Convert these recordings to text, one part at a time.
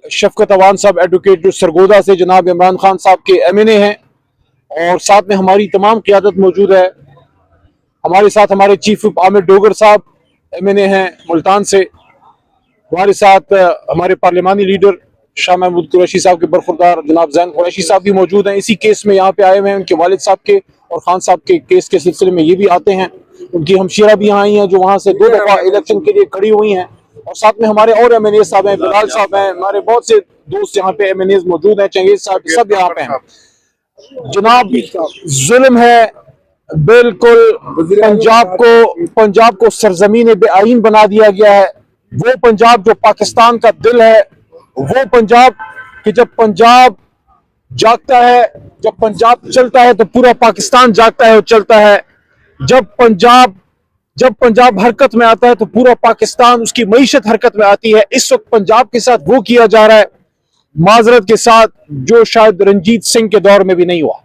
شفقت اوان صاحب ایڈوکیٹ جو سرگودا سے، جناب عمران خان صاحب کے MNA ہیں، اور ساتھ میں ہماری تمام قیادت موجود ہے. ہمارے ساتھ ہمارے چیف وپ عامر ڈوگر صاحب MNA ہیں ملتان سے. ہمارے ساتھ ہمارے پارلیمانی لیڈر شاہ محمود قریشی صاحب کے برخوردار جناب زین قریشی صاحب بھی موجود ہیں. اسی کیس میں یہاں پہ آئے ہوئے ہیں. ان کے والد صاحب کے اور خان صاحب کے کیس کے سلسلے میں یہ بھی آتے ہیں. ان کی ہمشیرہ بھی یہاں آئی ہیں جو وہاں سے 2 دفعہ الیکشن کے لیے کھڑی ہوئی ہیں. اور ساتھ میں ہمارے اور MNA صاحب ہیں، بلال صاحب ہیں، ہمارے بہت سے دوست یہاں پہ MNAs موجود ہیں، چنگیز صاحب، سب یہاں پہ ہیں. جناب ظلم ہے بالکل. پنجاب کو سرزمین بے آئین بنا دیا گیا ہے. وہ پنجاب جو پاکستان کا دل ہے، وہ پنجاب کہ جب پنجاب جاگتا ہے، جب پنجاب چلتا ہے تو پورا پاکستان جاگتا ہے اور چلتا ہے. جب پنجاب حرکت میں آتا ہے تو پورا پاکستان، اس کی معیشت حرکت میں آتی ہے. اس وقت پنجاب کے ساتھ وہ کیا جا رہا ہے، معذرت کے ساتھ، جو شاید رنجیت سنگھ کے دور میں بھی نہیں ہوا.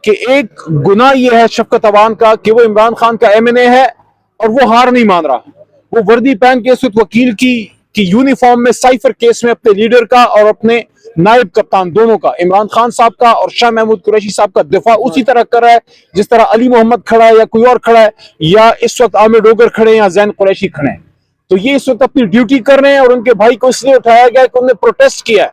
کہ ایک گناہ یہ ہے شفقت اوان کا کہ وہ عمران خان کا MNA ہے اور وہ ہار نہیں مان رہا. وہ وردی پہن کے اس وقت وکیل کی یونیفارم میں سائفر کیس میں اپنے لیڈر کا اور اپنے نائب کپتان دونوں کا، عمران خان صاحب کا اور شاہ محمود قریشی صاحب کا دفاع اسی طرح کر رہا ہے جس طرح علی محمد کھڑا ہے یا کوئی اور کھڑا ہے، یا اس وقت عامر ڈوگر کھڑے ہیں یا زین قریشی کھڑے ہیں. تو یہ اس وقت اپنی ڈیوٹی کر رہے ہیں اور ان کے بھائی کو اس لیے اٹھایا گیا کہ انہوں نے پروٹیسٹ کیا ہے.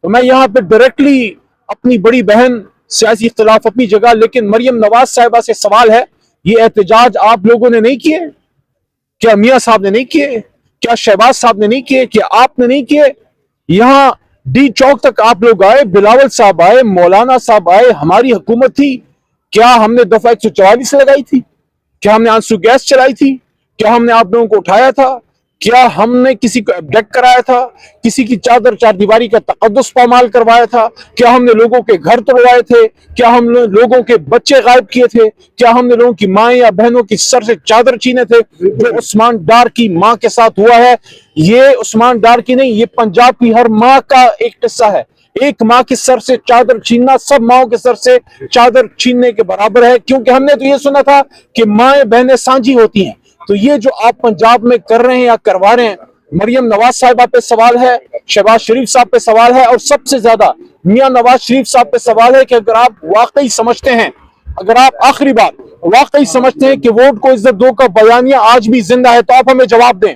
تو میں یہاں پہ ڈائریکٹلی اپنی بڑی بہن، سیاسی اختلاف اپنی جگہ، لیکن مریم نواز صاحبہ سے سوال ہے، یہ احتجاج آپ لوگوں نے نہیں کیے؟ کیا میاں صاحب نے نہیں کیے؟ کیا شہباز صاحب نے نہیں کیے؟ کیا آپ نے نہیں کیے؟ یہاں ڈی چوک تک آپ لوگ آئے، بلاول صاحب آئے، مولانا صاحب آئے، ہماری حکومت تھی. کیا ہم نے دفعہ 144 لگائی تھی؟ کیا ہم نے آنسو گیس چلائی تھی؟ کیا ہم نے آپ لوگوں کو اٹھایا تھا؟ کیا ہم نے کسی کو ابڈکٹ کرایا تھا؟ کسی کی چادر چار دیواری کا تقدس پامال کروایا تھا؟ کیا ہم نے لوگوں کے گھر توڑوائے تھے؟ کیا ہم نے لوگوں کے بچے غائب کیے تھے؟ کیا ہم نے لوگوں کی مائیں یا بہنوں کی سر سے چادر چھینے تھے؟ جو عثمان ڈار کی ماں کے ساتھ ہوا ہے، یہ عثمان ڈار کی نہیں، یہ پنجاب کی ہر ماں کا ایک قصہ ہے. ایک ماں کے سر سے چادر چھیننا سب ماؤں کے سر سے چادر چھیننے کے برابر ہے، کیونکہ ہم نے تو یہ سنا تھا کہ مائیں بہنیں سانجھی ہوتی ہیں. تو یہ جو آپ پنجاب میں کر رہے ہیں یا کروا رہے ہیں، مریم نواز صاحبہ پہ سوال ہے، شہباز شریف صاحب پہ سوال ہے، اور سب سے زیادہ میاں نواز شریف صاحب پہ سوال ہے کہ اگر آپ واقعی سمجھتے ہیں، اگر آپ آخری بات واقعی سمجھتے ہیں کہ ووٹ کو عزت دو کا بیانیہ آج بھی زندہ ہے، تو آپ ہمیں جواب دیں،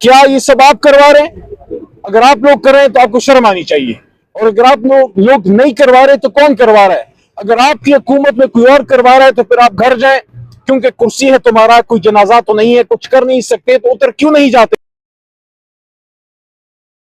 کیا یہ سب آپ کروا رہے ہیں؟ اگر آپ لوگ کر رہے ہیں تو آپ کو شرم آنی چاہیے، اور اگر آپ لوگ نہیں کروا رہے تو کون کروا رہا ہے؟ اگر آپ کی حکومت میں کوئی اور کروا رہا ہے تو پھر آپ گھر جائیں، کیونکہ کرسی ہے تمہارا، کوئی جنازہ تو نہیں ہے، کچھ کر نہیں سکتے، تو اتر کیوں نہیں جاتے؟